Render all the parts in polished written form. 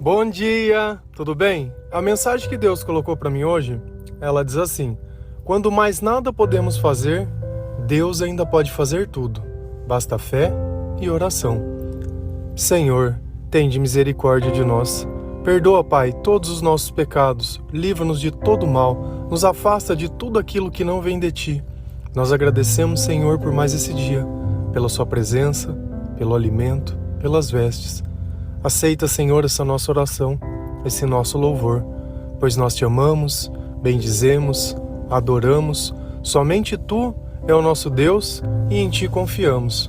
Bom dia, tudo bem? A mensagem que Deus colocou para mim hoje, ela diz assim: quando mais nada podemos fazer, Deus ainda pode fazer tudo. Basta fé e oração. Senhor, tende misericórdia de nós. Perdoa, Pai, todos os nossos pecados, livra-nos de todo mal, nos afasta de tudo aquilo que não vem de Ti. Nós agradecemos, Senhor, por mais esse dia, pela Sua presença, pelo alimento, pelas vestes. Aceita, Senhor, essa nossa oração, esse nosso louvor, pois nós Te amamos, bendizemos, adoramos. Somente Tu é o nosso Deus e em Ti confiamos.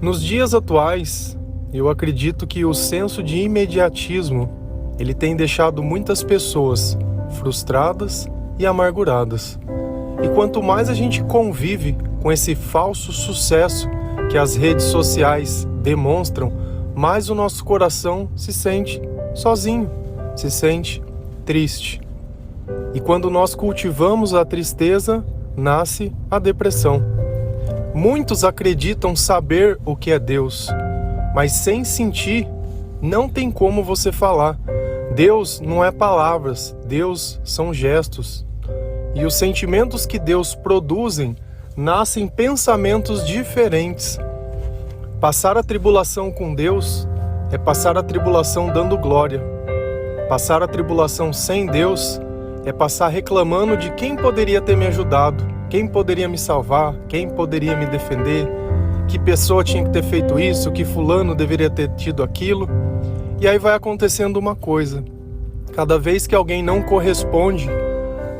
Nos dias atuais, eu acredito que o senso de imediatismo, ele tem deixado muitas pessoas frustradas e amarguradas. E quanto mais a gente convive com esse falso sucesso que as redes sociais demonstram, mais o nosso coração se sente sozinho, se sente triste. E quando nós cultivamos a tristeza, nasce a depressão. Muitos acreditam saber o que é Deus, mas sem sentir, não tem como você falar. Deus não é palavras, Deus são gestos. E os sentimentos que Deus produzem nascem pensamentos diferentes. Passar a tribulação com Deus é passar a tribulação dando glória. Passar a tribulação sem Deus é passar reclamando de quem poderia ter me ajudado, quem poderia me salvar, quem poderia me defender, que pessoa tinha que ter feito isso, que fulano deveria ter tido aquilo. E aí vai acontecendo uma coisa: cada vez que alguém não corresponde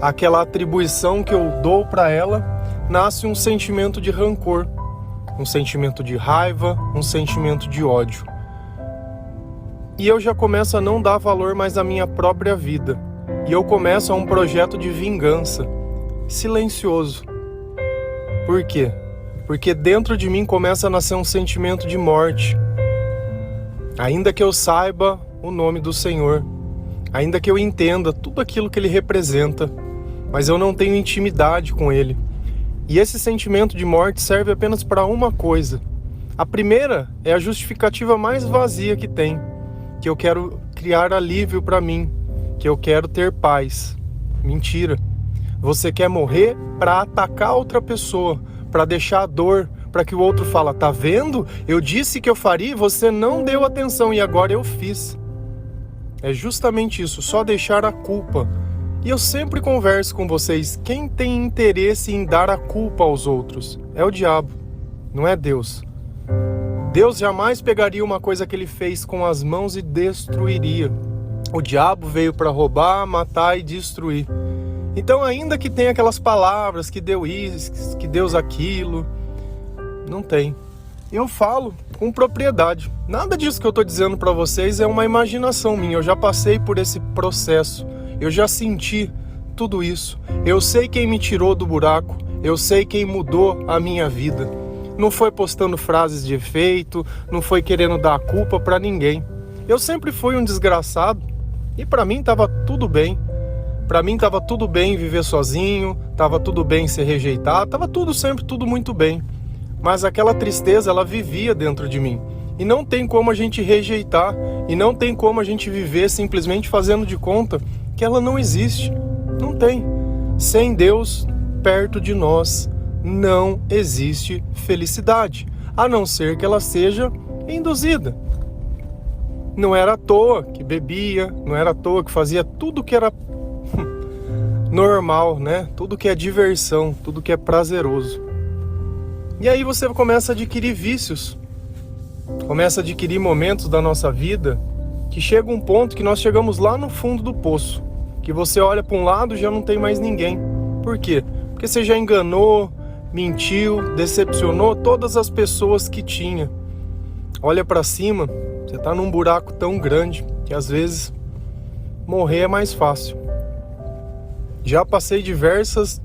àquela atribuição que eu dou para ela, nasce um sentimento de rancor, um sentimento de raiva, um sentimento de ódio. E eu já começo a não dar valor mais à minha própria vida. E eu começo a um projeto de vingança, silencioso. Por quê? Porque dentro de mim começa a nascer um sentimento de morte. Ainda que eu saiba o nome do Senhor, ainda que eu entenda tudo aquilo que Ele representa, mas eu não tenho intimidade com Ele. E esse sentimento de morte serve apenas para uma coisa. A primeira é a justificativa mais vazia que tem, que eu quero criar alívio para mim, que eu quero ter paz. Mentira. Você quer morrer para atacar outra pessoa, para deixar a dor, para que o outro fala: tá vendo? Eu disse que eu faria e você não deu atenção e agora eu fiz. É justamente isso, só deixar a culpa. E eu sempre converso com vocês: quem tem interesse em dar a culpa aos outros é o diabo, não é Deus. Deus jamais pegaria uma coisa que Ele fez com as mãos e destruiria. O diabo veio para roubar, matar e destruir. Então, ainda que tenha aquelas palavras que deu isso, que Deus aquilo, não tem. Eu falo com propriedade. Nada disso que eu estou dizendo para vocês é uma imaginação minha. Eu já passei por esse processo. Eu já senti tudo isso. Eu sei quem me tirou do buraco. Eu sei quem mudou a minha vida. Não foi postando frases de efeito, não foi querendo dar a culpa para ninguém. Eu sempre fui um desgraçado e para mim estava tudo bem. Para mim estava tudo bem viver sozinho, estava tudo bem ser rejeitado, estava sempre tudo muito bem. Mas aquela tristeza, ela vivia dentro de mim. E não tem como a gente rejeitar, e não tem como a gente viver simplesmente fazendo de conta que ela não existe. Não tem. Sem Deus perto de nós não existe felicidade, a não ser que ela seja induzida. Não era à toa que bebia, não era à toa que fazia tudo que era normal, né? Tudo que é diversão, tudo que é prazeroso. E aí você começa a adquirir vícios, começa a adquirir momentos da nossa vida que chega um ponto que nós chegamos lá no fundo do poço, que você olha para um lado e já não tem mais ninguém. Por quê? Porque você já enganou, mentiu, decepcionou todas as pessoas que tinha. Olha para cima, você está num buraco tão grande que às vezes morrer é mais fácil. Já passei diversas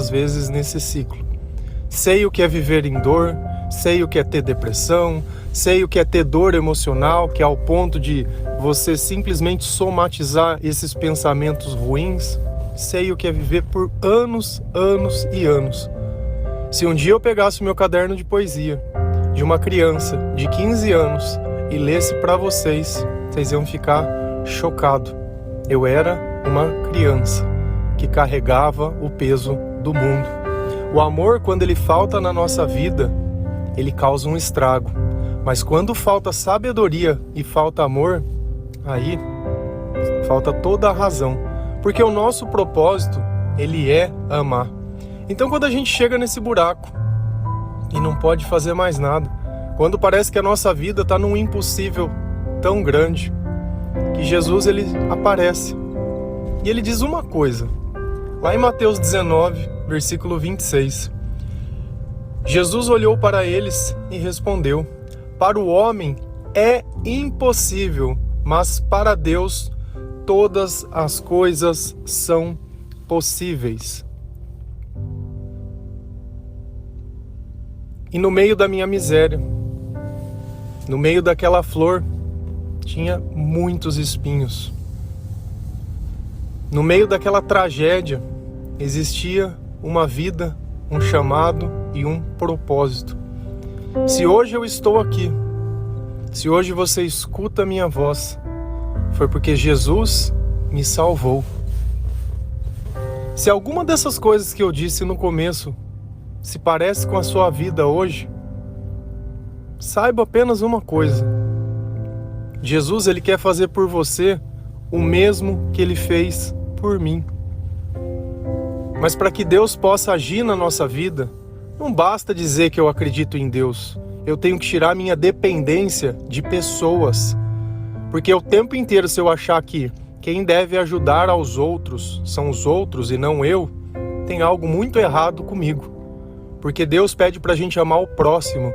vezes nesse ciclo. Sei o que é viver em dor, sei o que é ter depressão, sei o que é ter dor emocional, que é ao ponto de você simplesmente somatizar esses pensamentos ruins. Sei o que é viver por anos e anos. Se um dia eu pegasse o meu caderno de poesia, de uma criança de 15 anos e lesse para vocês, vocês iam ficar chocados. Eu era uma criança que carregava o peso do mundo. O amor, quando ele falta na nossa vida, ele causa um estrago. Mas quando falta sabedoria e falta amor, aí falta toda a razão. Porque o nosso propósito, ele é amar. Então quando a gente chega nesse buraco e não pode fazer mais nada, quando parece que a nossa vida está num impossível tão grande, que Jesus ele aparece. E ele diz uma coisa, lá em Mateus 19, versículo 26. Jesus olhou para eles e respondeu: para o homem é impossível, mas para Deus todas as coisas são possíveis. E no meio da minha miséria, no meio daquela flor, tinha muitos espinhos. No meio daquela tragédia, existia uma vida, um chamado e um propósito. Se hoje eu estou aqui, se hoje você escuta a minha voz, foi porque Jesus me salvou. Se alguma dessas coisas que eu disse no começo se parece com a sua vida hoje, saiba apenas uma coisa: Jesus ele quer fazer por você o mesmo que ele fez por mim. Mas para que Deus possa agir na nossa vida, não basta dizer que eu acredito em Deus. Eu tenho que tirar minha dependência de pessoas. Porque o tempo inteiro, se eu achar que quem deve ajudar aos outros são os outros e não eu, tem algo muito errado comigo. Porque Deus pede pra gente amar o próximo.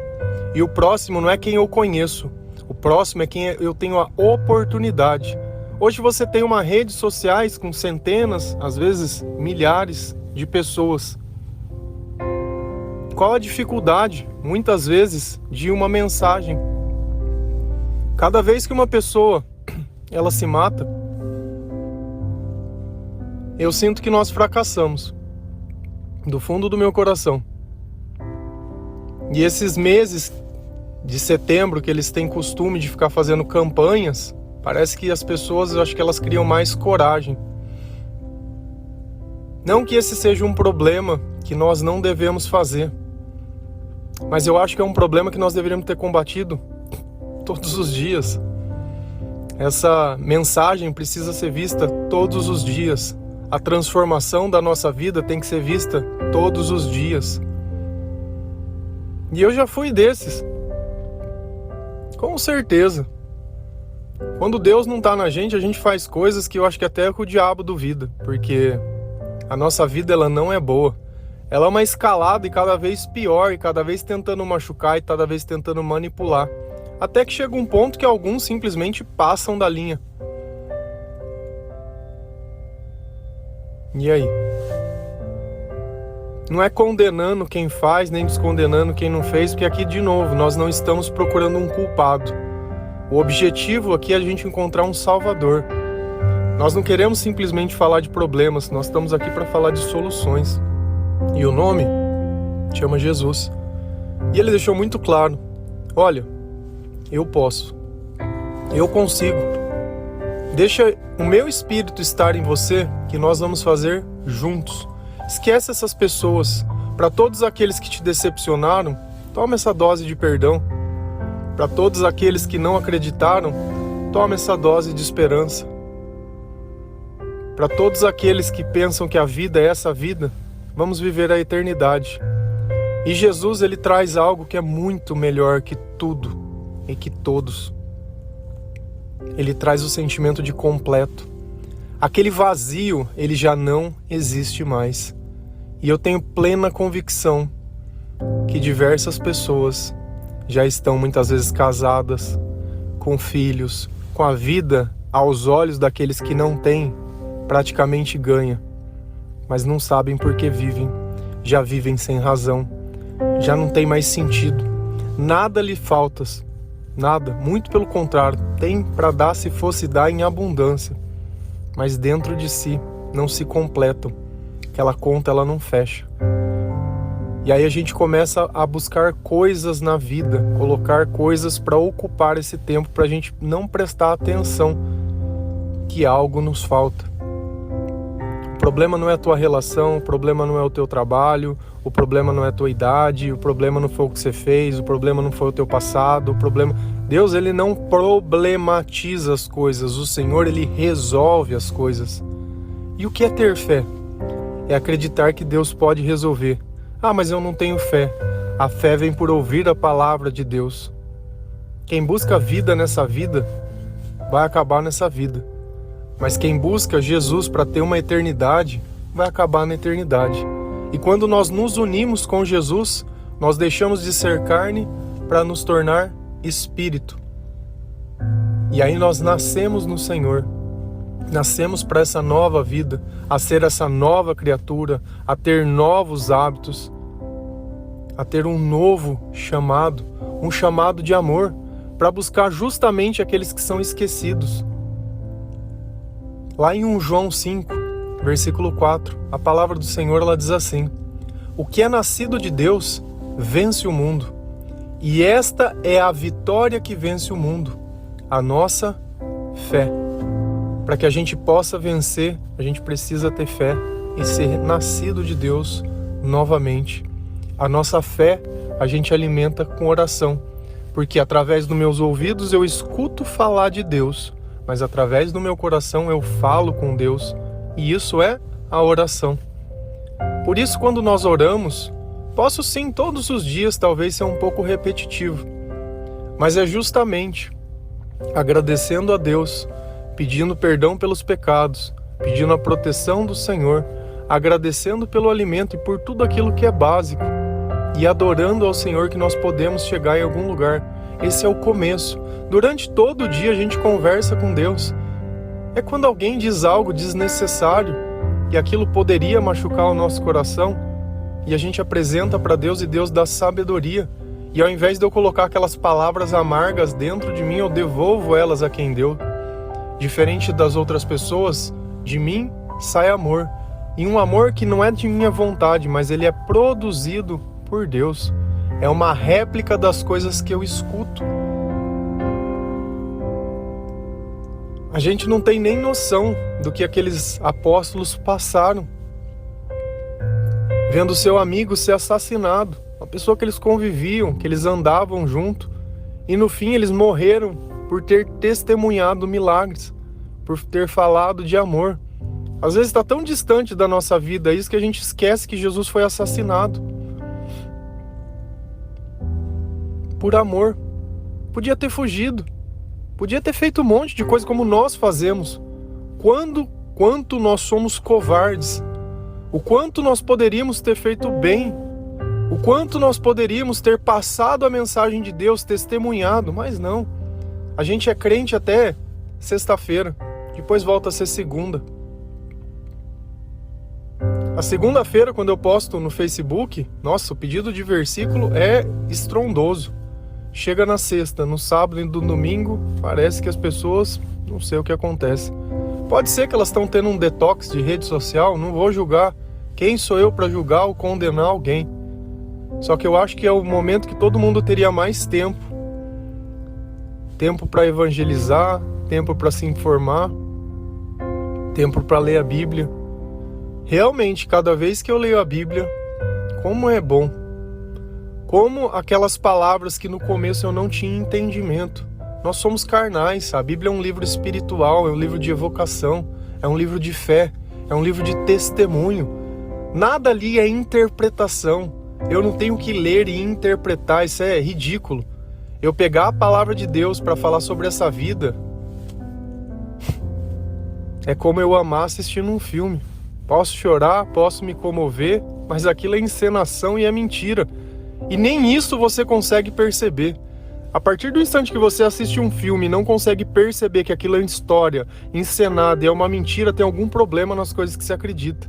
E o próximo não é quem eu conheço. O próximo é quem eu tenho a oportunidade. Hoje você tem uma rede sociais com centenas, às vezes milhares de pessoas. Qual a dificuldade, muitas vezes, de uma mensagem? Cada vez que uma pessoa ela se mata, eu sinto que nós fracassamos, do fundo do meu coração. E esses meses de setembro que eles têm costume de ficar fazendo campanhas, parece que as pessoas, eu acho que elas criam mais coragem. Não que esse seja um problema que nós não devemos fazer, mas eu acho que é um problema que nós deveríamos ter combatido todos os dias. Essa mensagem precisa ser vista todos os dias. A transformação da nossa vida tem que ser vista todos os dias. E eu já fui desses. Com certeza. Quando Deus não está na gente, a gente faz coisas que eu acho que até o diabo duvida. Porque a nossa vida ela não é boa. Ela é uma escalada e cada vez pior, e cada vez tentando machucar e cada vez tentando manipular. Até que chega um ponto que alguns simplesmente passam da linha. E aí? Não é condenando quem faz, nem descondenando quem não fez, porque aqui, de novo, nós não estamos procurando um culpado. O objetivo aqui é a gente encontrar um salvador. Nós não queremos simplesmente falar de problemas, nós estamos aqui para falar de soluções. E o nome chama Jesus. E ele deixou muito claro: olha, eu posso, eu consigo. Deixa o meu espírito estar em você, que nós vamos fazer juntos. Esquece essas pessoas. Para todos aqueles que te decepcionaram, toma essa dose de perdão. Para todos aqueles que não acreditaram, toma essa dose de esperança. Para todos aqueles que pensam que a vida é essa vida, vamos viver a eternidade. E Jesus, ele traz algo que é muito melhor que tudo e que todos. Ele traz o sentimento de completo. Aquele vazio, ele já não existe mais. E eu tenho plena convicção que diversas pessoas já estão muitas vezes casadas, com filhos, com a vida aos olhos daqueles que não têm, praticamente ganha, mas não sabem por que vivem, já vivem sem razão, já não tem mais sentido, nada lhe falta, nada, muito pelo contrário, tem para dar se fosse dar em abundância, mas dentro de si não se completam, aquela conta ela não fecha. E aí a gente começa a buscar coisas na vida, colocar coisas para ocupar esse tempo, para a gente não prestar atenção que algo nos falta. O problema não é a tua relação, o problema não é o teu trabalho, o problema não é a tua idade, o problema não foi o que você fez, o problema não foi o teu passado, o problema... Deus, ele não problematiza as coisas, o Senhor, ele resolve as coisas. E o que é ter fé? É acreditar que Deus pode resolver. Ah, mas eu não tenho fé. A fé vem por ouvir a palavra de Deus. Quem busca vida nessa vida, vai acabar nessa vida. Mas quem busca Jesus para ter uma eternidade, vai acabar na eternidade. E quando nós nos unimos com Jesus, nós deixamos de ser carne para nos tornar espírito. E aí nós nascemos no Senhor. Nascemos para essa nova vida, a ser essa nova criatura, a ter novos hábitos, a ter um novo chamado, um chamado de amor, para buscar justamente aqueles que são esquecidos. Lá em 1 João 5, versículo 4, a palavra do Senhor ela diz assim: o que é nascido de Deus vence o mundo, e esta é a vitória que vence o mundo, a nossa fé. Para que a gente possa vencer, a gente precisa ter fé e ser nascido de Deus novamente. A nossa fé a gente alimenta com oração, porque através dos meus ouvidos eu escuto falar de Deus, mas através do meu coração eu falo com Deus, e isso é a oração. Por isso, quando nós oramos, posso sim todos os dias talvez ser um pouco repetitivo, mas é justamente agradecendo a Deus, pedindo perdão pelos pecados, pedindo a proteção do Senhor, agradecendo pelo alimento e por tudo aquilo que é básico, e adorando ao Senhor que nós podemos chegar em algum lugar. Esse é o começo. Durante todo o dia a gente conversa com Deus. É quando alguém diz algo desnecessário e aquilo poderia machucar o nosso coração, e a gente apresenta para Deus e Deus dá sabedoria. E ao invés de eu colocar aquelas palavras amargas dentro de mim, eu devolvo elas a quem deu. Diferente das outras pessoas, de mim sai amor. E um amor que não é de minha vontade, mas ele é produzido por Deus. É uma réplica das coisas que eu escuto. A gente não tem nem noção do que aqueles apóstolos passaram, vendo seu amigo ser assassinado, uma pessoa que eles conviviam, que eles andavam junto, e no fim eles morreram por ter testemunhado milagres, por ter falado de amor. Às vezes está tão distante da nossa vida isso que a gente esquece que Jesus foi assassinado por amor. Podia ter fugido, podia ter feito um monte de coisa como nós fazemos. Quanto nós somos covardes, o quanto nós poderíamos ter feito bem, o quanto nós poderíamos ter passado a mensagem de Deus, testemunhado, mas não. A gente é crente até sexta-feira, depois volta a ser segunda. A segunda-feira, quando eu posto no Facebook, nossa, o pedido de versículo é estrondoso. Chega na sexta, no sábado e no domingo, parece que as pessoas, não sei o que acontece. Pode ser que elas estão tendo um detox de rede social, não vou julgar. Quem sou eu para julgar ou condenar alguém? Só que eu acho que é o momento que todo mundo teria mais tempo. Tempo para evangelizar, tempo para se informar, tempo para ler a Bíblia. Realmente, cada vez que eu leio a Bíblia, como é bom. Como aquelas palavras que no começo eu não tinha entendimento. Nós somos carnais, a Bíblia é um livro espiritual, é um livro de evocação, é um livro de fé, é um livro de testemunho. Nada ali é interpretação. Eu não tenho que ler e interpretar, isso é ridículo. Eu pegar a palavra de Deus para falar sobre essa vida é como eu amar assistindo um filme. Posso chorar, posso me comover, mas aquilo é encenação e é mentira. E nem isso você consegue perceber. A partir do instante que você assiste um filme e não consegue perceber que aquilo é história, encenada e é uma mentira, tem algum problema nas coisas que você acredita.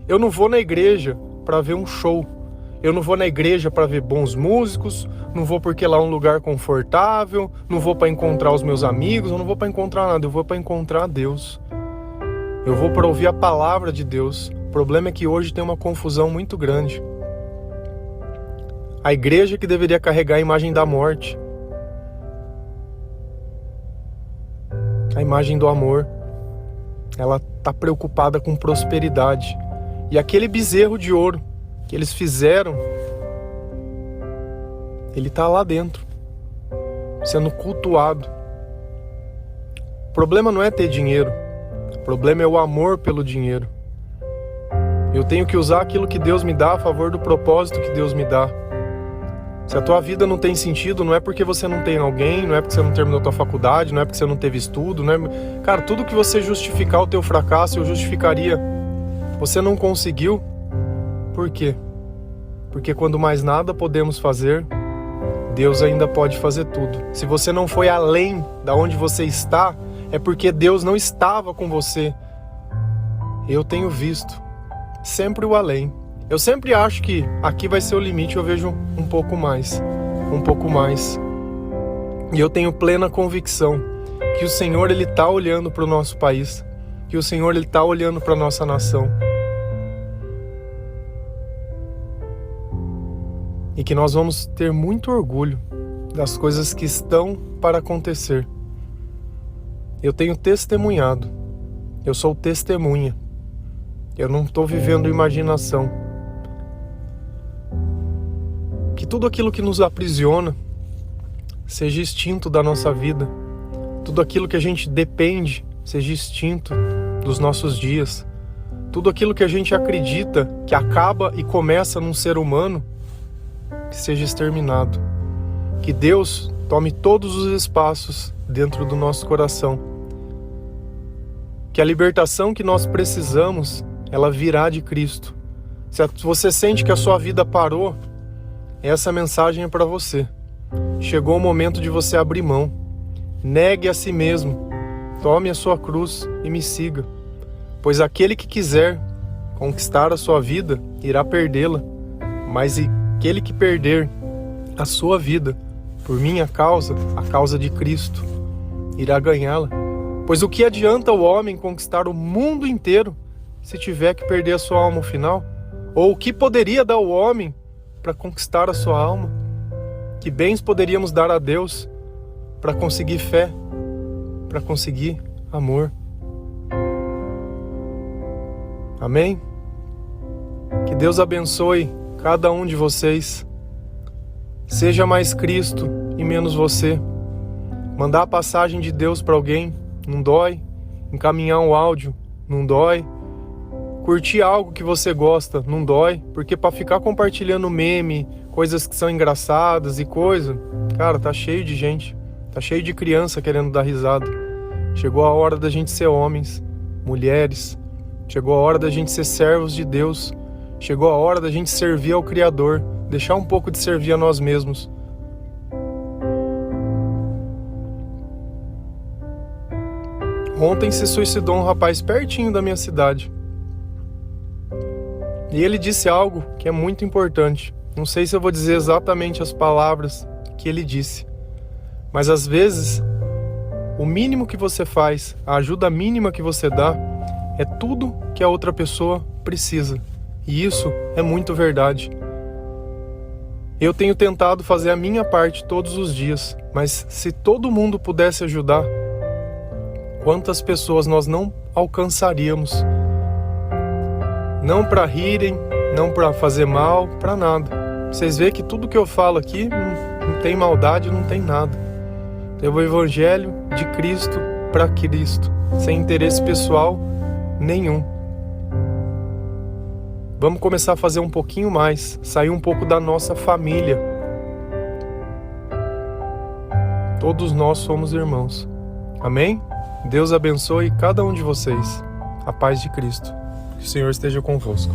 Eu não vou na igreja para ver um show. Eu não vou na igreja para ver bons músicos, não vou porque lá é um lugar confortável, não vou para encontrar os meus amigos, eu não vou para encontrar nada, eu vou para encontrar Deus. Eu vou para ouvir a palavra de Deus. O problema é que hoje tem uma confusão muito grande. A igreja que deveria carregar a imagem da morte. A imagem do amor. Ela está preocupada com prosperidade. E aquele bezerro de ouro que eles fizeram, ele está lá dentro, sendo cultuado. O problema não é ter dinheiro. O problema é o amor pelo dinheiro. Eu tenho que usar aquilo que Deus me dá a favor do propósito que Deus me dá. Se a tua vida não tem sentido, não é porque você não tem alguém, não é porque você não terminou a tua faculdade, não é porque você não teve estudo, não é... Cara, tudo que você justificar o teu fracasso, eu justificaria. Você não conseguiu? Por quê? Porque quando mais nada podemos fazer, Deus ainda pode fazer tudo. Se você não foi além da onde você está, é porque Deus não estava com você. Eu tenho visto sempre o além. Eu sempre acho que aqui vai ser o limite, eu vejo um pouco mais. E eu tenho plena convicção que o Senhor, Ele está olhando para o nosso país, que o Senhor, Ele está olhando para a nossa nação. E que nós vamos ter muito orgulho das coisas que estão para acontecer. Eu tenho testemunhado, eu sou testemunha, eu não estou vivendo imaginação. Que tudo aquilo que nos aprisiona seja extinto da nossa vida. Tudo aquilo que a gente depende seja extinto dos nossos dias. Tudo aquilo que a gente acredita que acaba e começa num ser humano, que seja exterminado. Que Deus tome todos os espaços dentro do nosso coração. Que a libertação que nós precisamos, ela virá de Cristo. Se você sente que a sua vida parou, essa mensagem é para você. Chegou o momento de você abrir mão. Negue a si mesmo. Tome a sua cruz e me siga. Pois aquele que quiser conquistar a sua vida, irá perdê-la. Mas aquele que perder a sua vida, por minha causa, a causa de Cristo, irá ganhá-la. Pois o que adianta o homem conquistar o mundo inteiro se tiver que perder a sua alma no final? Ou o que poderia dar o homem para conquistar a sua alma? Que bens poderíamos dar a Deus para conseguir fé, para conseguir amor? Amém? Que Deus abençoe cada um de vocês. Seja mais Cristo e menos você. Mandar a passagem de Deus para alguém não dói. Encaminhar um áudio não dói. Curtir algo que você gosta não dói, porque para ficar compartilhando meme, coisas que são engraçadas e coisa, cara, tá cheio de gente, tá cheio de criança querendo dar risada. Chegou a hora da gente ser homens, mulheres, chegou a hora da gente ser servos de Deus, chegou a hora da gente servir ao Criador, deixar um pouco de servir a nós mesmos. Ontem se suicidou um rapaz pertinho da minha cidade. E ele disse algo que é muito importante. Não sei se eu vou dizer exatamente as palavras que ele disse, mas às vezes o mínimo que você faz, a ajuda mínima que você dá, é tudo que a outra pessoa precisa. E isso é muito verdade. Eu tenho tentado fazer a minha parte todos os dias, mas se todo mundo pudesse ajudar, quantas pessoas nós não alcançaríamos? Não para rirem, não para fazer mal, para nada. Vocês veem que tudo que eu falo aqui não tem maldade, não tem nada. É o Evangelho de Cristo para Cristo, sem interesse pessoal nenhum. Vamos começar a fazer um pouquinho mais, sair um pouco da nossa família. Todos nós somos irmãos. Amém? Deus abençoe cada um de vocês. A paz de Cristo. Que o Senhor esteja convosco.